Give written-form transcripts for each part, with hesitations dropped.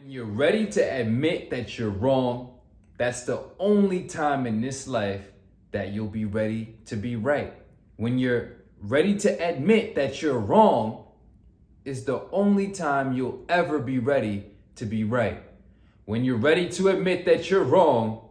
When you're ready to admit that you're wrong, that's the only time in this life that you'll be ready to be right. When you're ready to admit that you're wrong is the only time you'll ever be ready to be right. When you're ready to admit that you're wrong,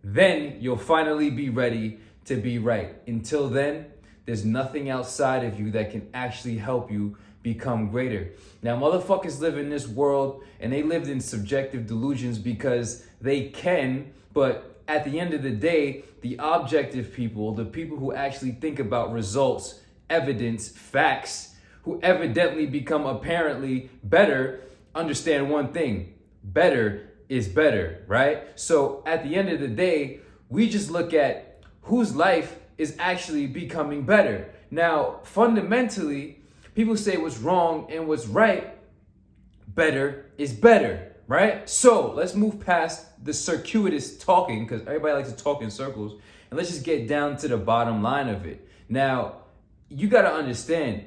then you'll finally be ready to be right. Until then, there's nothing outside of you that can actually help you become greater. Now, motherfuckers live in this world and they lived in subjective delusions because they can, but at the end of the day, the objective people, the people who actually think about results, evidence, facts, who evidently become apparently better, understand one thing: better is better, right? So at the end of the day, we just look at whose life is actually becoming better. Now, fundamentally, people say what's wrong and what's right, better is better, right? So let's move past the circuitous talking, because everybody likes to talk in circles, and let's just get down to the bottom line of it. Now, you got to understand,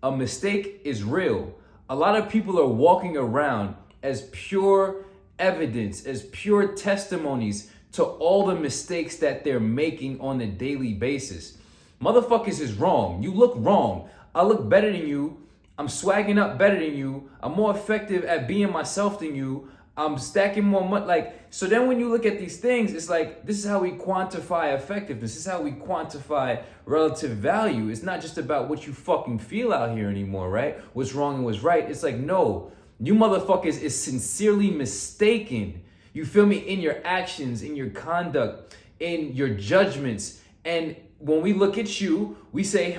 a mistake is real. A lot of people are walking around as pure evidence, as pure testimonies to all the mistakes that they're making on a daily basis. Motherfuckers is wrong. You look wrong. I look better than you. I'm swagging up better than you. I'm more effective at being myself than you. I'm stacking more money. So then when you look at these things, it's like, this is how we quantify effectiveness. This is how we quantify relative value. It's not just about what you fucking feel out here anymore, right? What's wrong and what's right. It's like, no, you motherfuckers is sincerely mistaken. You feel me? In your actions, in your conduct, in your judgments. And when we look at you, we say,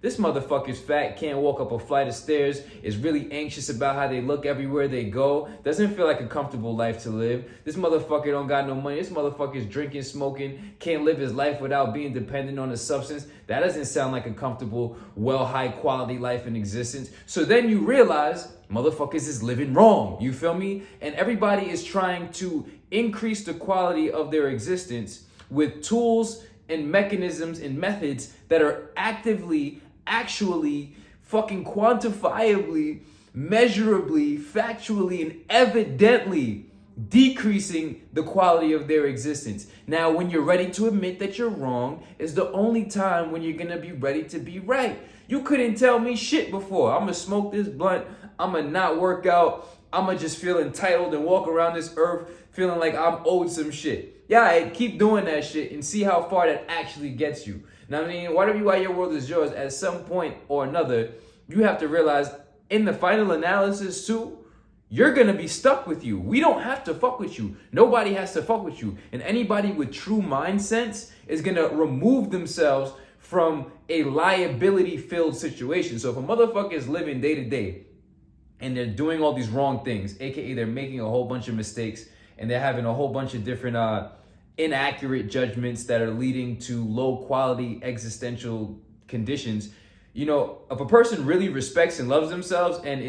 this motherfucker's fat, can't walk up a flight of stairs, is really anxious about how they look everywhere they go, doesn't feel like a comfortable life to live. This motherfucker don't got no money. This motherfucker's drinking, smoking, can't live his life without being dependent on a substance. That doesn't sound like a comfortable, well, high quality life in existence. So then you realize motherfuckers is living wrong. You feel me? And everybody is trying to increase the quality of their existence with tools and mechanisms and methods that are actively, actually, fucking quantifiably, measurably, factually, and evidently decreasing the quality of their existence. Now, when you're ready to admit that you're wrong is the only time when you're gonna be ready to be right. You couldn't tell me shit before. I'm gonna smoke this blunt. I'm gonna not work out. I'm gonna just feel entitled and walk around this earth feeling like I'm owed some shit. Yeah, I keep doing that shit and see how far that actually gets you. Now, I mean, whatever you are, your world is yours. At some point or another, you have to realize in the final analysis too, you're gonna be stuck with you. We don't have to fuck with you. Nobody has to fuck with you. And anybody with true mind sense is gonna remove themselves from a liability-filled situation. So if a motherfucker is living day to day and they're doing all these wrong things, aka they're making a whole bunch of mistakes and they're having a whole bunch of different inaccurate judgments that are leading to low quality existential conditions. You know, if a person really respects and loves themselves and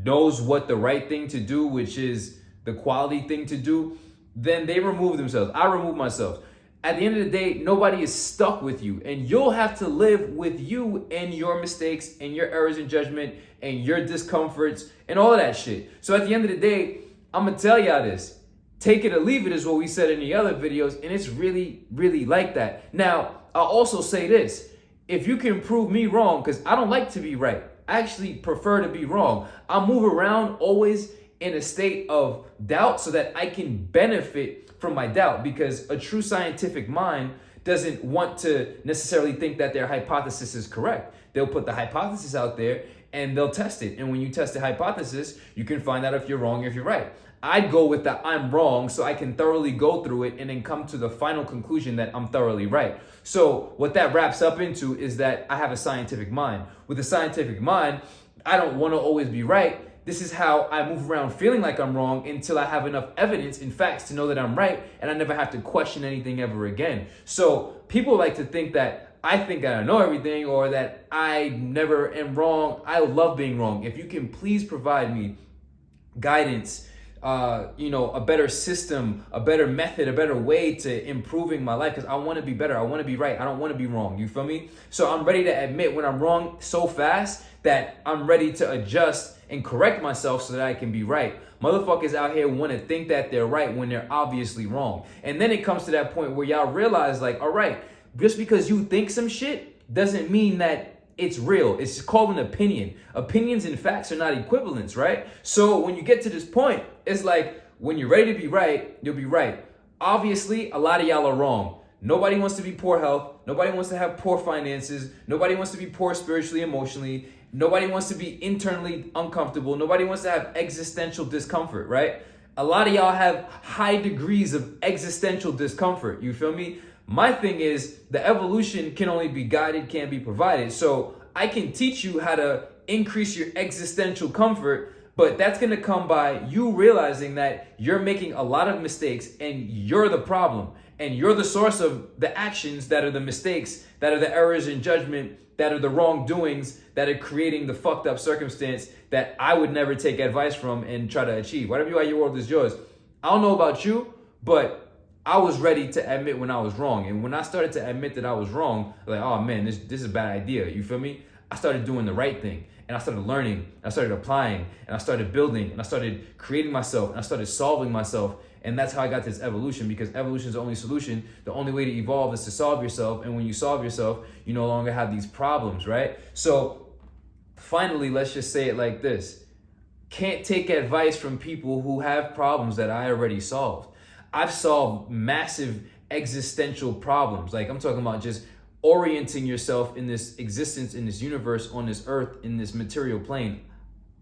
knows what the right thing to do, which is the quality thing to do, then they remove themselves. I remove myself. At the end of the day, nobody is stuck with you, and you'll have to live with you and your mistakes and your errors in judgment and your discomforts and all of that shit. So at the end of the day, I'm gonna tell y'all this. Take it or leave it is what we said in the other videos, and it's really, really like that. Now, I'll also say this. If you can prove me wrong, because I don't like to be right. I actually prefer to be wrong. I'll move around always in a state of doubt so that I can benefit from my doubt, because a true scientific mind doesn't want to necessarily think that their hypothesis is correct. They'll put the hypothesis out there and they'll test it. And when you test the hypothesis, you can find out if you're wrong or if you're right. I'd go with the I'm wrong so I can thoroughly go through it and then come to the final conclusion that I'm thoroughly right. So what that wraps up into is that I have a scientific mind. With a scientific mind, I don't want to always be right. This is how I move around feeling like I'm wrong until I have enough evidence and facts to know that I'm right, and I never have to question anything ever again. So people like to think that I think I know everything or that I never am wrong. I love being wrong. If you can please provide me guidance, a better system, a better method, a better way to improving my life, because I want to be better. I want to be right. I don't want to be wrong. You feel me? So I'm ready to admit when I'm wrong so fast that I'm ready to adjust and correct myself so that I can be right. Motherfuckers out here want to think that they're right when they're obviously wrong. And then it comes to that point where y'all realize, like, all right, just because you think some shit doesn't mean that it's real. It's called an opinion. Opinions and facts are not equivalents, right? So when you get to this point, it's like, when you're ready to be right, you'll be right. Obviously, a lot of y'all are wrong. Nobody wants to be poor health. Nobody wants to have poor finances. Nobody wants to be poor spiritually, emotionally. Nobody wants to be internally uncomfortable. Nobody wants to have existential discomfort, right? A lot of y'all have high degrees of existential discomfort. You feel me? My thing is, the evolution can only be guided, can't be provided. So I can teach you how to increase your existential comfort, but that's going to come by you realizing that you're making a lot of mistakes and you're the problem. And you're the source of the actions that are the mistakes, that are the errors in judgment, that are the wrongdoings, that are creating the fucked up circumstance that I would never take advice from and try to achieve. Whatever you are, your world is yours. I don't know about you, but I was ready to admit when I was wrong. And when I started to admit that I was wrong, like, oh man, this is a bad idea. You feel me? I started doing the right thing. And I started learning, and I started applying, and I started building, and I started creating myself, and I started solving myself. And that's how I got this evolution, because evolution is the only solution. The only way to evolve is to solve yourself. And when you solve yourself, you no longer have these problems, right? So finally, let's just say it like this. Can't take advice from people who have problems that I already solved. I've solved massive existential problems. Like, I'm talking about just orienting yourself in this existence, in this universe, on this earth, in this material plane.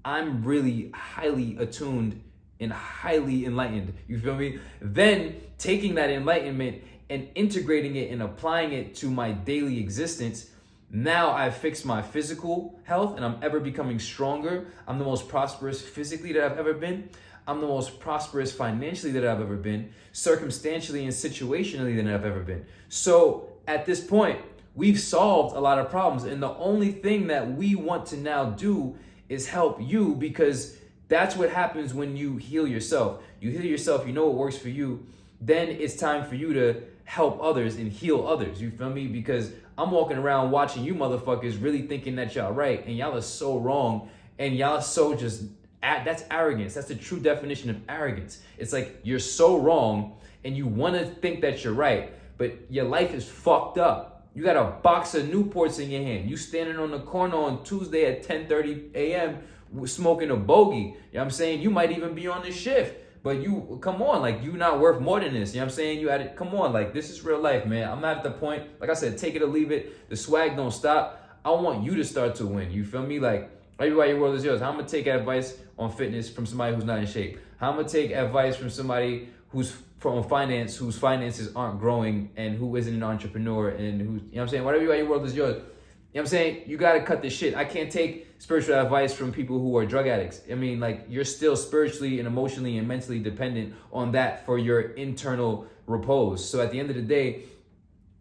I'm really highly attuned and highly enlightened. You feel me? Then taking that enlightenment and integrating it and applying it to my daily existence. Now I've fixed my physical health and I'm ever becoming stronger. I'm the most prosperous physically that I've ever been. I'm the most prosperous financially that I've ever been, circumstantially and situationally than I've ever been. So at this point, we've solved a lot of problems. And the only thing that we want to now do is help you, because that's what happens when you heal yourself. You heal yourself, you know what works for you. Then it's time for you to help others and heal others. You feel me? Because I'm walking around watching you motherfuckers really thinking that y'all right, and y'all are so wrong, and y'all so just, that's arrogance. That's the true definition of arrogance. It's like you're so wrong and you want to think that you're right, but your life is fucked up. You got a box of Newports in your hand. You standing on the corner on Tuesday at 10:30 a.m. smoking a bogey. You know what I'm saying? You might even be on the shift, but you, come on, like, you not worth more than this. You know what I'm saying? You at it, come on, like, this is real life, man. I'm not at the point, like I said, take it or leave it. The swag don't stop. I want you to start to win. You feel me? Like, everybody, your world is yours. How I'm gonna take advice on fitness from somebody who's not in shape? How I'm gonna take advice from somebody who's from finance, whose finances aren't growing and who isn't an entrepreneur and who, you know what I'm saying? Whatever you are, your world is yours. You know what I'm saying? You got to cut this shit. I can't take spiritual advice from people who are drug addicts. I mean, like, you're still spiritually and emotionally and mentally dependent on that for your internal repose. So at the end of the day,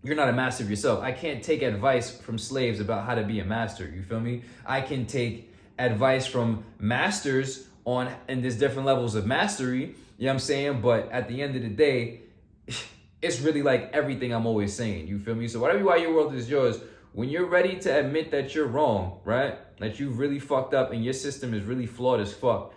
you're not a master of yourself. I can't take advice from slaves about how to be a master. You feel me? I can take advice from masters and there's different levels of mastery. You know what I'm saying? But at the end of the day, it's really like everything I'm always saying. You feel me? So whatever you are, your world is yours. When you're ready to admit that you're wrong, right? That you've really fucked up and your system is really flawed as fuck,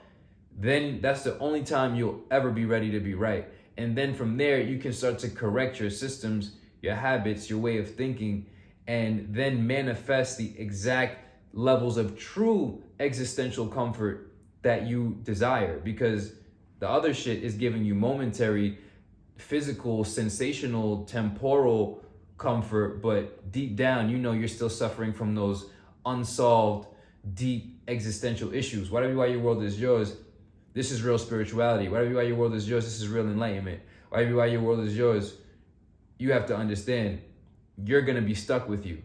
then that's the only time you'll ever be ready to be right. And then from there, you can start to correct your systems, your habits, your way of thinking, and then manifest the exact levels of true existential comfort that you desire. Because the other shit is giving you momentary, physical, sensational, temporal comfort, but deep down, you know you're still suffering from those unsolved, deep existential issues. Whatever you are, your world is yours. This is real spirituality. Whatever you are, your world is yours. This is real enlightenment. Whatever you are, your world is yours. You have to understand, you're going to be stuck with you.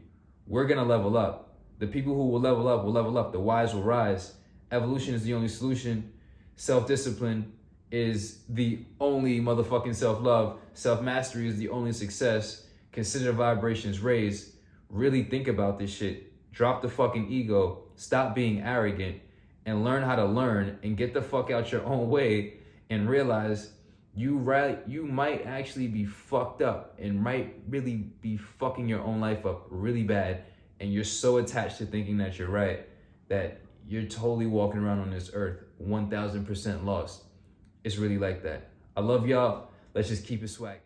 We're going to level up. The people who will level up will level up. The wise will rise. Evolution is the only solution. Self-discipline is the only motherfucking self-love. Self-mastery is the only success. Consider vibrations raised. Really think about this shit. Drop the fucking ego. Stop being arrogant and learn how to learn and get the fuck out your own way and realize you might actually be fucked up and might really be fucking your own life up really bad. And you're so attached to thinking that you're right that you're totally walking around on this earth 1000% lost. It's really like that. I love y'all. Let's just keep it swag.